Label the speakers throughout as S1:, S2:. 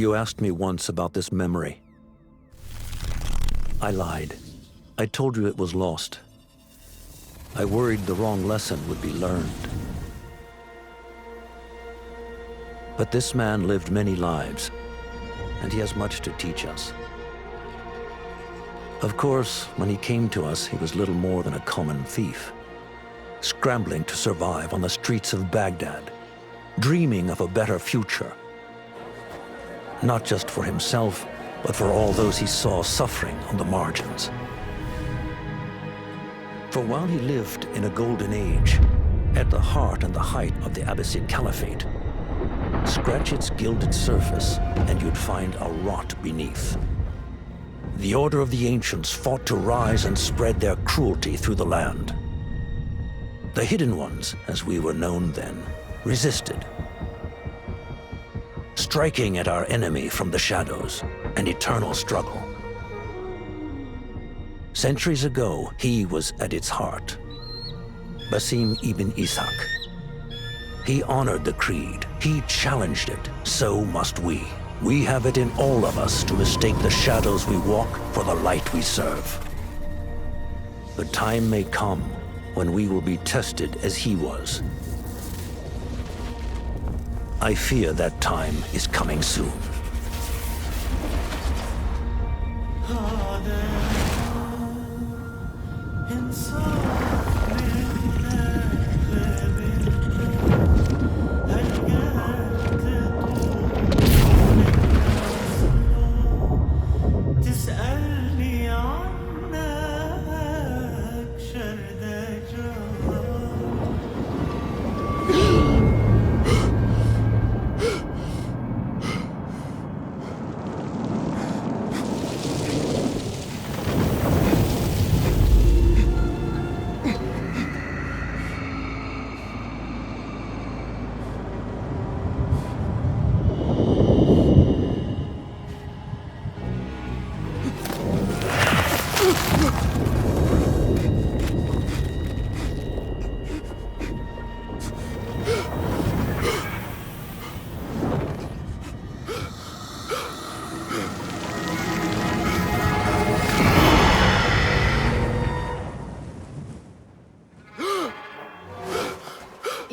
S1: You asked me once about this memory. I lied. I told you it was lost. I worried the wrong lesson would be learned. But this man lived many lives, and he has much to teach us. Of course, when he came to us, he was little more than a common thief, scrambling to survive on the streets of Baghdad, dreaming of a better future. Not just for himself, but for all those he saw suffering on the margins. For while he lived in a golden age, at the heart and the height of the Abbasid Caliphate, scratch its gilded surface and you'd find a rot beneath. The Order of the Ancients fought to rise and spread their cruelty through the land. The Hidden Ones, as we were known then, resisted, striking at our enemy from the shadows, an eternal struggle. Centuries ago, he was at its heart, Basim ibn Ishaq. He honored the creed, he challenged it, so must we. We have it in all of us to mistake the shadows we walk for the light we serve. The time may come when we will be tested as he was. I fear that time is coming soon.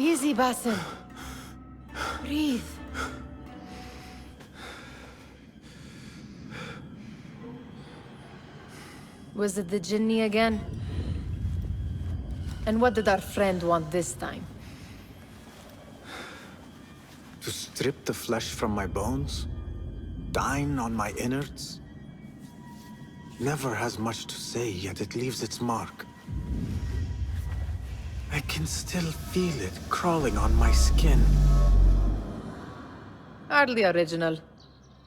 S2: Easy, Basim. Breathe. Was it the Jinni again? And what did our friend want this time?
S3: To strip the flesh from my bones? Dine on my innards? Never has much to say, yet it leaves its mark. I can still feel it crawling on my skin.
S2: Hardly original.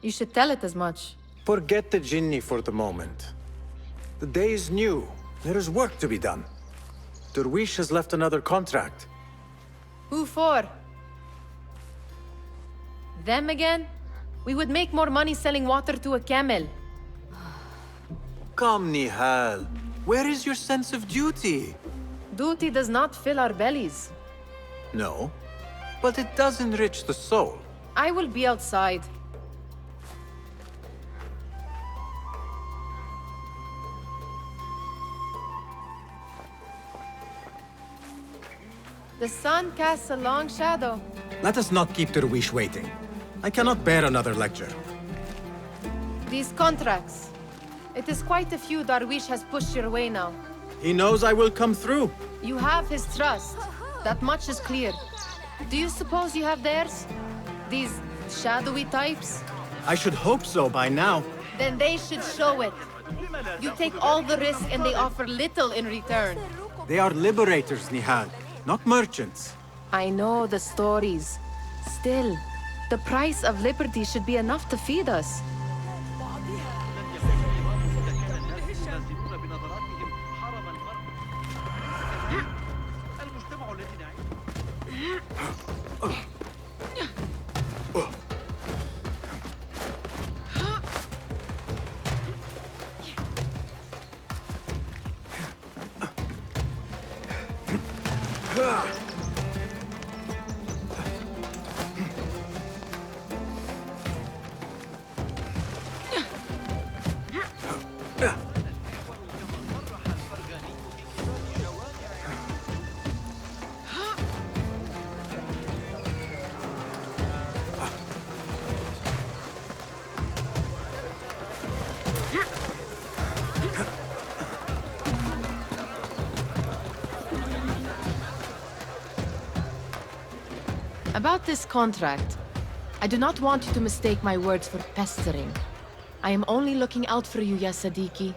S2: You should tell it as much.
S3: Forget the Jinni for the moment. The day is new. There is work to be done. Derwish has left another contract.
S2: Who for? Them again? We would make more money selling water to a camel.
S3: Come, Nihal. Where is your sense of duty?
S2: Duty does not fill our bellies.
S3: No, but it does enrich the soul.
S2: I will be outside. The sun casts a long shadow.
S4: Let us not keep Derwish waiting. I cannot bear another lecture.
S2: These contracts. It is quite a few Darwish has pushed your way now.
S4: He knows I will come through.
S2: You have his trust. That much is clear. Do you suppose you have theirs? These shadowy types?
S4: I should hope so by now.
S2: Then they should show it. You take all the risk and they offer little in return.
S4: They are liberators, Nihal, not merchants.
S2: I know the stories. Still, the price of liberty should be enough to feed us. About this contract, I do not want you to mistake my words for pestering. I am only looking out for you, ya Sadiki.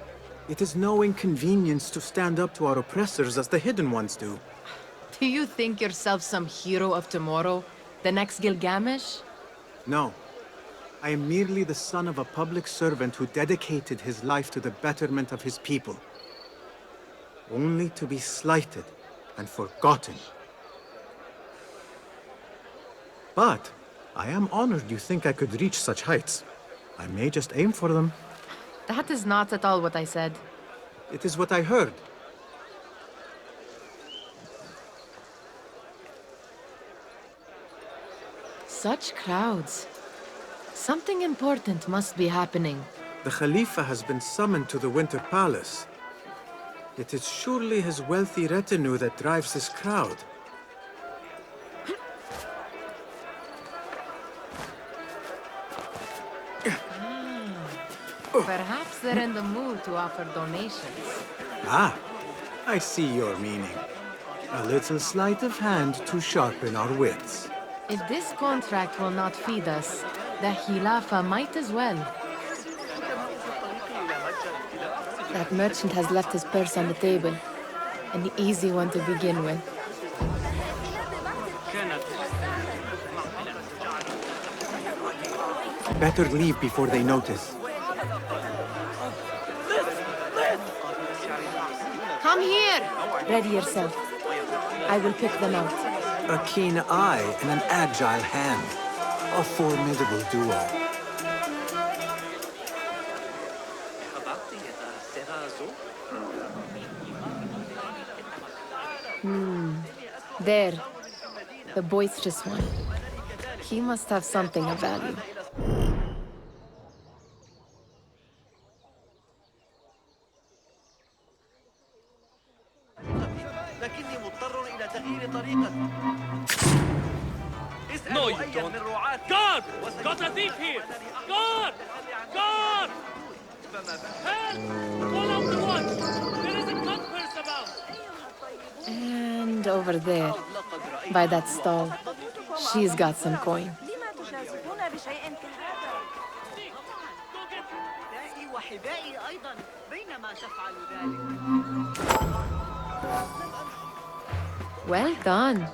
S3: It is no inconvenience to stand up to our oppressors as the Hidden Ones do.
S2: Do you think yourself some hero of tomorrow? The next Gilgamesh?
S3: No. I am merely the son of a public servant who dedicated his life to the betterment of his people. Only to be slighted and forgotten. But I am honored you think I could reach such heights. I may just aim for them.
S2: That is not at all what I said.
S3: It is what I heard.
S2: Such crowds. Something important must be happening.
S3: The Khalifa has been summoned to the Winter Palace. It is surely his wealthy retinue that drives this crowd.
S2: Perhaps they're in the mood to offer donations.
S3: Ah, I see your meaning. A little sleight of hand to sharpen our wits.
S2: If this contract will not feed us, the Khilafa might as well. That merchant has left his purse on the table. An easy one to begin with.
S3: Better leave before they notice.
S2: Come here! Ready yourself. I will pick them out.
S3: A keen eye and an agile hand. A formidable duo.
S2: There. The boisterous one. He must have something of value.
S5: No, you don't. Guard! Got a thief here! Guard! Guard! Help! Call out the watch! There is a gun purse about!
S2: And over there, by that stall, she's got some coin. Well done.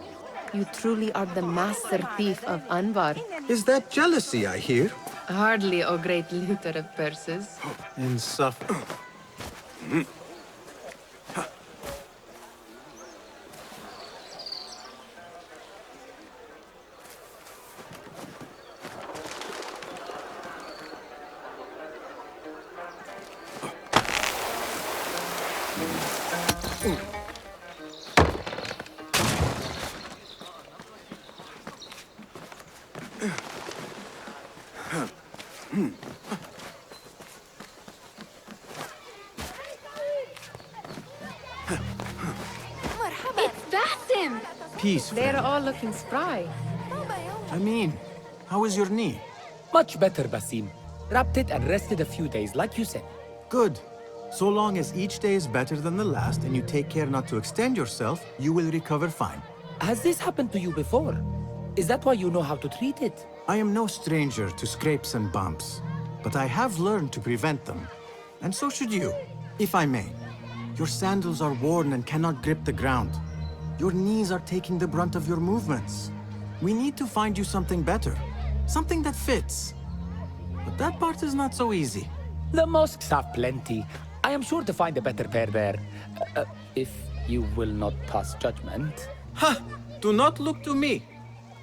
S2: You truly are the master thief of Anbar.
S3: Is that jealousy I hear?
S2: Hardly, O great looter of purses.
S3: Insufferable. Peace,
S2: They're
S3: friend.
S2: all looking spry.
S3: I mean, how is your knee?
S6: Much better, Basim. Wrapped it and rested a few days, like you said.
S3: Good. So long as each day is better than the last and you take care not to extend yourself, you will recover fine.
S6: Has this happened to you before? Is that why you know how to treat it?
S3: I am no stranger to scrapes and bumps, but I have learned to prevent them. And so should you, if I may. Your sandals are worn and cannot grip the ground. Your knees are taking the brunt of your movements. We need to find you something better. Something that fits. But that part is not so easy.
S6: The mosques have plenty. I am sure to find a better pair there. If you will not pass judgment.
S3: Ha! Do not look to me.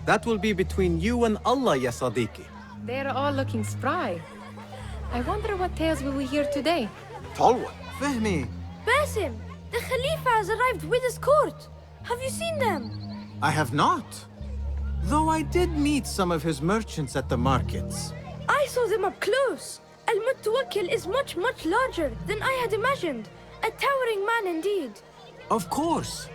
S3: That will be between you and Allah, ya Sadiqi.
S2: They're all looking spry. I wonder what tales will we hear today?
S3: Talwa. Fehmi.
S7: Basim, the Khalifa has arrived with his court. Have you seen them?
S3: I have not. Though I did meet some of his merchants at the markets.
S7: I saw them up close. Al-Mutawakkil is much larger than I had imagined. A towering man indeed.
S3: Of course.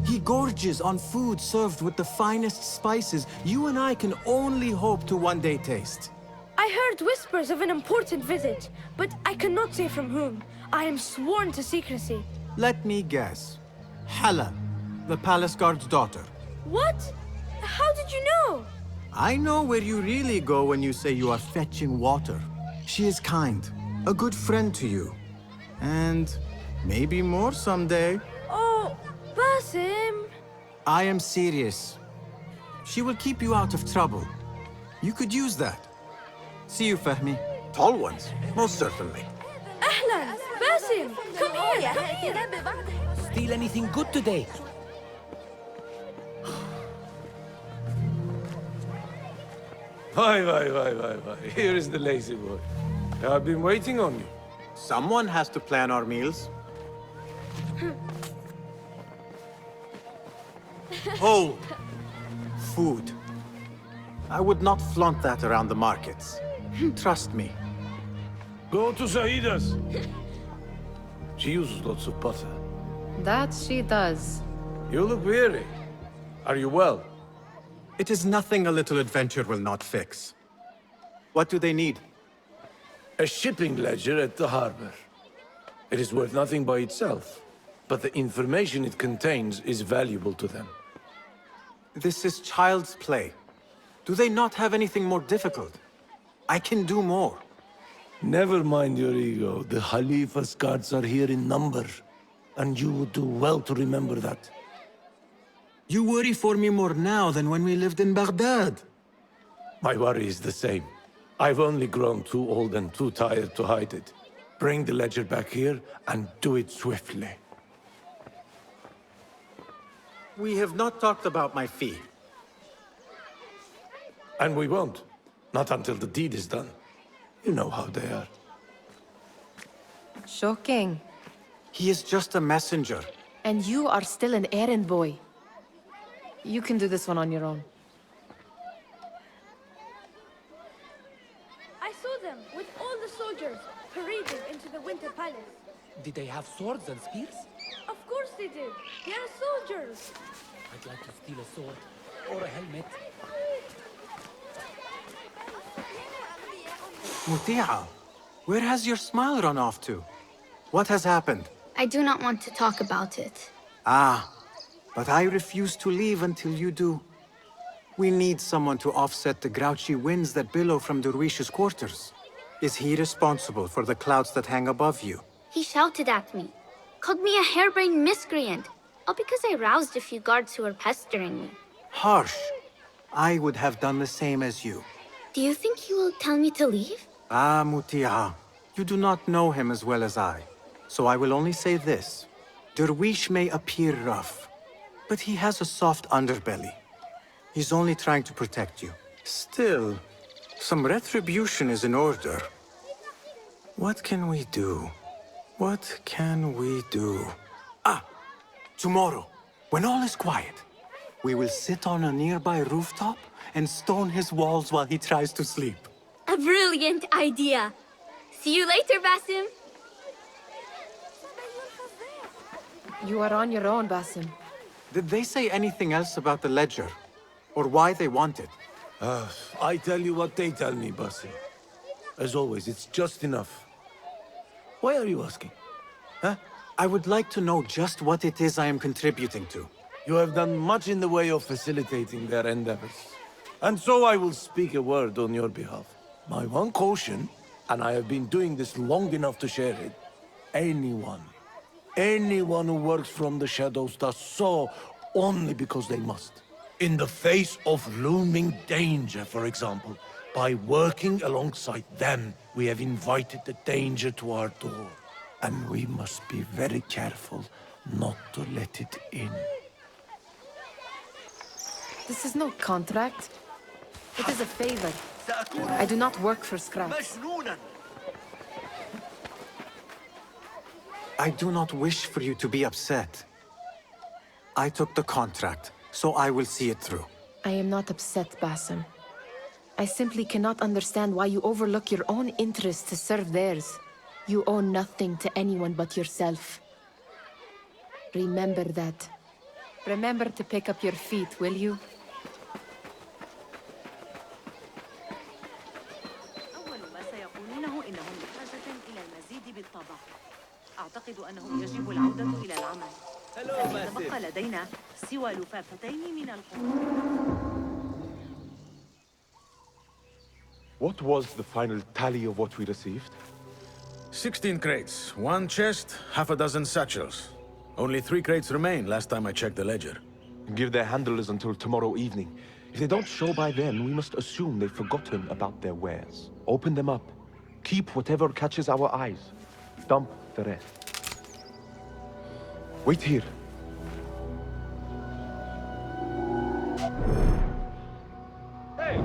S3: He gorges on food served with the finest spices you and I can only hope to one day taste.
S7: I heard whispers of an important visit, but I cannot say from whom. I am sworn to secrecy.
S3: Let me guess. Hala, the palace guard's daughter.
S7: What? How did you know?
S3: I know where you really go when you say you are fetching water. She is kind, a good friend to you. And maybe more someday.
S7: Oh, Basim.
S3: I am serious. She will keep you out of trouble. You could use that. See you, Fahmi.
S4: Tall ones, most certainly.
S7: Ahlan, Basim, come here, come here.
S6: Steal anything good today?
S8: Why. Here is the lazy boy. I've been waiting on you.
S3: Someone has to plan our meals. Hold. Food. I would not flaunt that around the markets. Trust me.
S8: Go to Saida's. She uses lots of butter.
S2: That she does.
S8: You look weary. Are you well?
S3: It is nothing a little adventure will not fix. What do they need?
S8: A shipping ledger at the harbor. It is worth nothing by itself, but the information it contains is valuable to them.
S3: This is child's play. Do they not have anything more difficult? I can do more.
S8: Never mind your ego. The Khalifa's guards are here in number, and you would do well to remember that.
S3: You worry for me more now than when we lived in Baghdad.
S8: My worry is the same. I've only grown too old and too tired to hide it. Bring the ledger back here, and do it swiftly.
S3: We have not talked about my fee.
S8: And we won't. Not until the deed is done. You know how they are.
S2: Shocking.
S3: He is just a messenger.
S2: And you are still an errand boy. You can do this one on your own.
S7: I saw them with all the soldiers parading into the Winter Palace.
S6: Did they have swords and spears?
S7: Of course they did. They are soldiers.
S6: I'd like to steal a sword or a helmet.
S3: Muti'a, where has your smile run off to? What has happened?
S9: I do not want to talk about it.
S3: Ah, but I refuse to leave until you do. We need someone to offset the grouchy winds that billow from Derwish's quarters. Is he responsible for the clouds that hang above you?
S9: He shouted at me, called me a harebrained miscreant, all because I roused a few guards who were pestering me.
S3: Harsh. I would have done the same as you.
S9: Do you think he will tell me to leave?
S3: Ah, Muti'a, you do not know him as well as I. So I will only say this. Derwish may appear rough, but he has a soft underbelly. He's only trying to protect you. Still, some retribution is in order. What can we do? What can we do? Ah! Tomorrow, when all is quiet, we will sit on a nearby rooftop and stone his walls while he tries to sleep.
S9: A brilliant idea. See you later, Basim.
S2: You are on your own, Basim.
S3: Did they say anything else about the ledger? Or why they want it?
S8: I tell you what they tell me, Basim. As always, it's just enough. Why are you asking? Huh?
S3: I would like to know just what it is I am contributing to.
S8: You have done much in the way of facilitating their endeavors. And so I will speak a word on your behalf. My one caution, and I have been doing this long enough to share it, anyone who works from the shadows does so only because they must. In the face of looming danger, for example, by working alongside them, we have invited the danger to our door. And we must be very careful not to let it in.
S2: This is no contract. It is a favor. I do not work for scraps.
S3: I do not wish for you to be upset. I took the contract, so I will see it through.
S2: I am not upset, Basim. I simply cannot understand why you overlook your own interests to serve theirs. You owe nothing to anyone but yourself. Remember that. Remember to pick up your feet, will you?
S10: أعتقد أنه يجب العودة إلى العمل. لم يتبقى لدينا سوى لفافتين من الحمر.
S11: What was the final tally of what we received?
S4: 16 crates, 1 chest, half a dozen satchels. Only 3 crates remain last time I checked the ledger.
S11: Give their handlers until tomorrow evening. If they don't show by then, we must assume they've forgotten about their wares. Open them up. Keep whatever catches our eyes. Dump the rest. Wait here. Hey!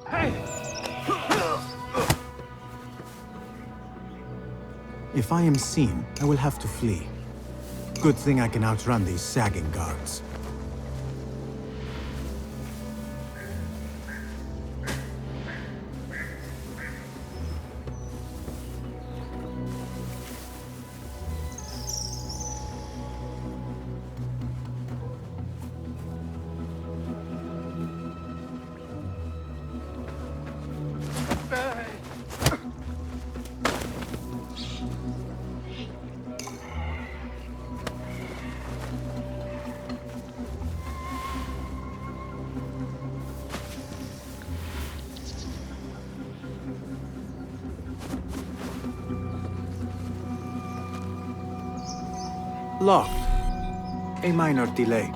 S11: Hey!
S3: If I am seen, I will have to flee. Good thing I can outrun these sagging guards. Locked. A minor delay.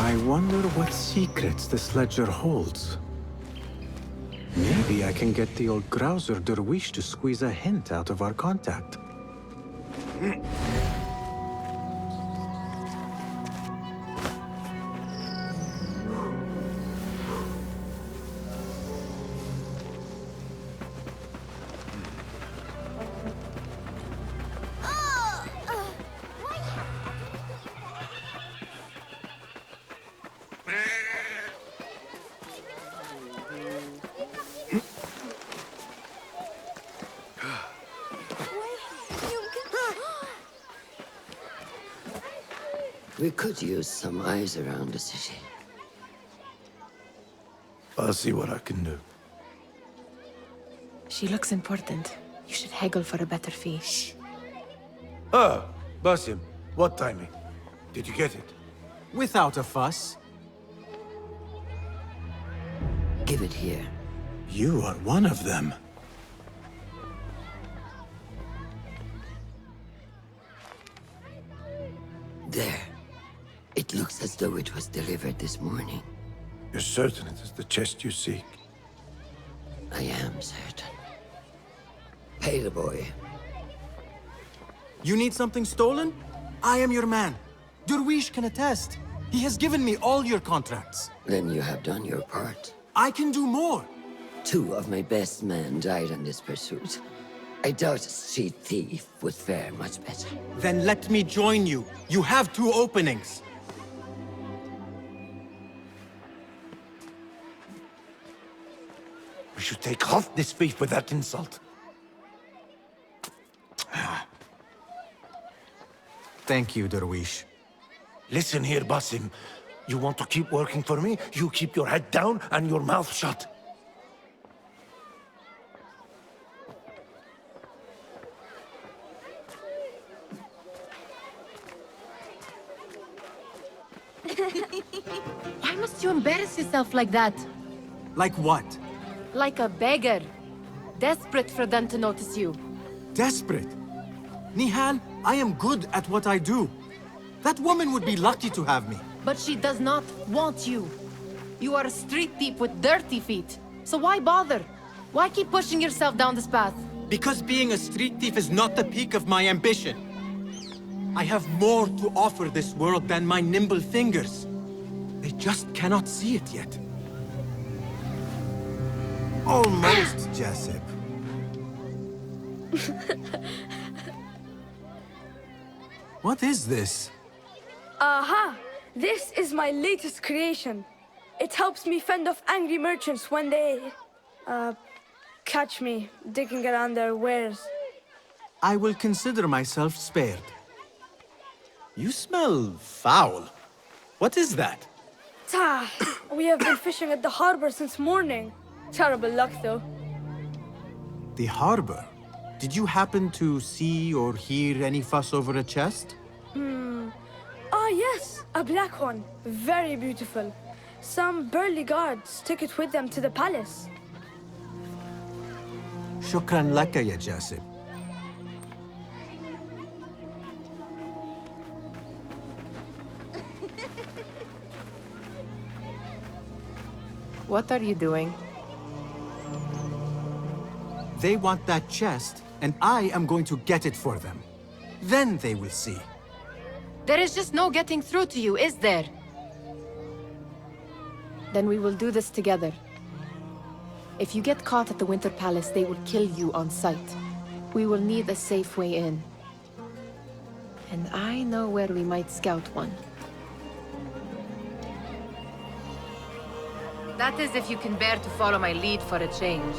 S3: I wonder what secrets this ledger holds. Maybe I can get the old grouser Derwish to squeeze a hint out of our contact.
S12: We could use some eyes around the city.
S8: I'll see what I can do.
S2: She looks important. You should haggle for a better fee.
S8: Ah, Basim, what timing? Did you get it?
S3: Without a fuss.
S12: Give it here.
S3: You are one of them.
S12: There. It looks as though it was delivered this morning.
S8: You're certain it is the chest you seek?
S12: I am certain. Pay the boy.
S3: You need something stolen? I am your man. Derwish can attest. He has given me all your contracts.
S12: Then you have done your part.
S3: I can do more.
S12: 2 of my best men died in this pursuit. I doubt a street thief would fare much better.
S3: Then let me join you. You have 2 openings.
S8: We should take half this beef with that insult.
S3: Thank you, Derwish.
S8: Listen here, Basim. You want to keep working for me? You keep your head down and your mouth shut.
S2: Why must you embarrass yourself like that?
S3: Like what?
S2: Like a beggar. Desperate for them to notice you.
S3: Desperate? Nihal, I am good at what I do. That woman would be lucky to have me.
S2: But she does not want you. You are a street thief with dirty feet. So why bother? Why keep pushing yourself down this path?
S3: Because being a street thief is not the peak of my ambition. I have more to offer this world than my nimble fingers. They just cannot see it yet. Almost, Jessup. What is this?
S7: Aha! This is my latest creation. It helps me fend off angry merchants when they... catch me digging around their wares.
S3: I will consider myself spared. You smell foul. What is that?
S7: Tah! We have been fishing at the harbor since morning. Terrible luck, though.
S3: The harbor? Did you happen to see or hear any fuss over a chest?
S7: Ah, yes, a black one. Very beautiful. Some burly guards took it with them to the palace.
S3: Shukran laka, ya Jessup.
S2: What are you doing?
S3: They want that chest, and I am going to get it for them. Then they will see.
S2: There is just no getting through to you, is there? Then we will do this together. If you get caught at the Winter Palace, they will kill you on sight. We will need a safe way in. And I know where we might scout one. That is if you can bear to follow my lead for a change.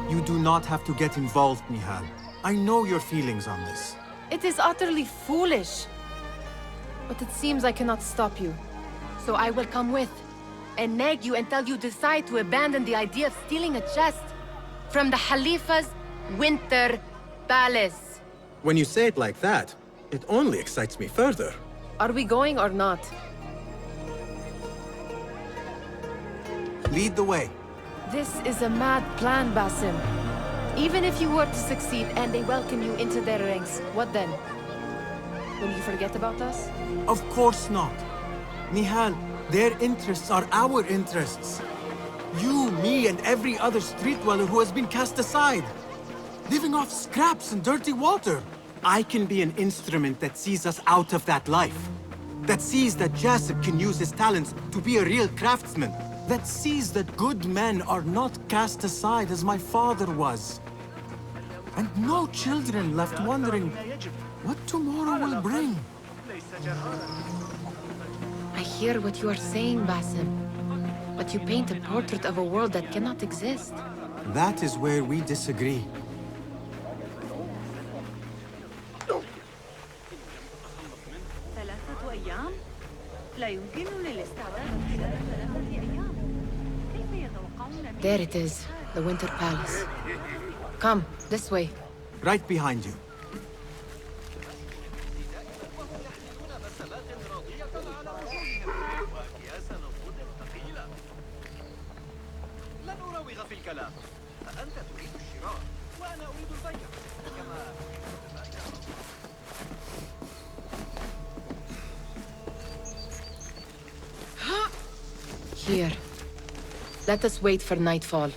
S3: You do not have to get involved, Nihal. I know your feelings on this.
S2: It is utterly foolish. But it seems I cannot stop you. So I will come with, and nag you until you decide to abandon the idea of stealing a chest from the Khalifa's Winter Palace.
S3: When you say it like that, it only excites me further.
S2: Are we going or not?
S3: Lead the way.
S2: This is a mad plan, Basim. Even if you were to succeed and they welcome you into their ranks, what then? Will you forget about us?
S3: Of course not. Nihal, their interests are our interests. You, me, and every other street dweller who has been cast aside. Living off scraps and dirty water. I can be an instrument that sees us out of that life. That sees that Jasip can use his talents to be a real craftsman. That sees that good men are not cast aside as my father was. And no children left wondering what tomorrow will bring.
S2: I hear what you are saying, Basim. But you paint a portrait of a world that cannot exist.
S3: That is where we disagree.
S10: ثلاثة أيام؟ لا يمكنني الاستعداد خلال 3 أيام. كيف يتوقعون
S2: There it is, the Winter Palace. Come, this way.
S3: Right behind you.
S2: Here. Let us wait for nightfall.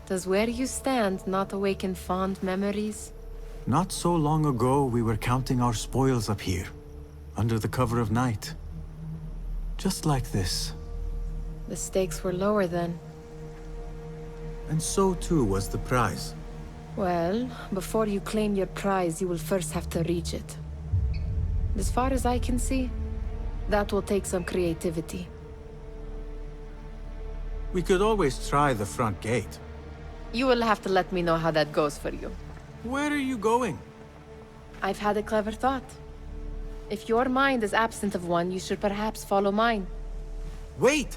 S2: Does where you stand not awaken fond memories?
S3: Not so long ago, we were counting our spoils up here, under the cover of night. Just like this.
S2: The stakes were lower then.
S3: And so too was the prize.
S2: Well, before you claim your prize, you will first have to reach it. As far as I can see, that will take some creativity.
S3: We could always try the front gate.
S2: You will have to let me know how that goes for you.
S3: Where are you going?
S2: I've had a clever thought. If your mind is absent of one, you should perhaps follow mine.
S3: Wait!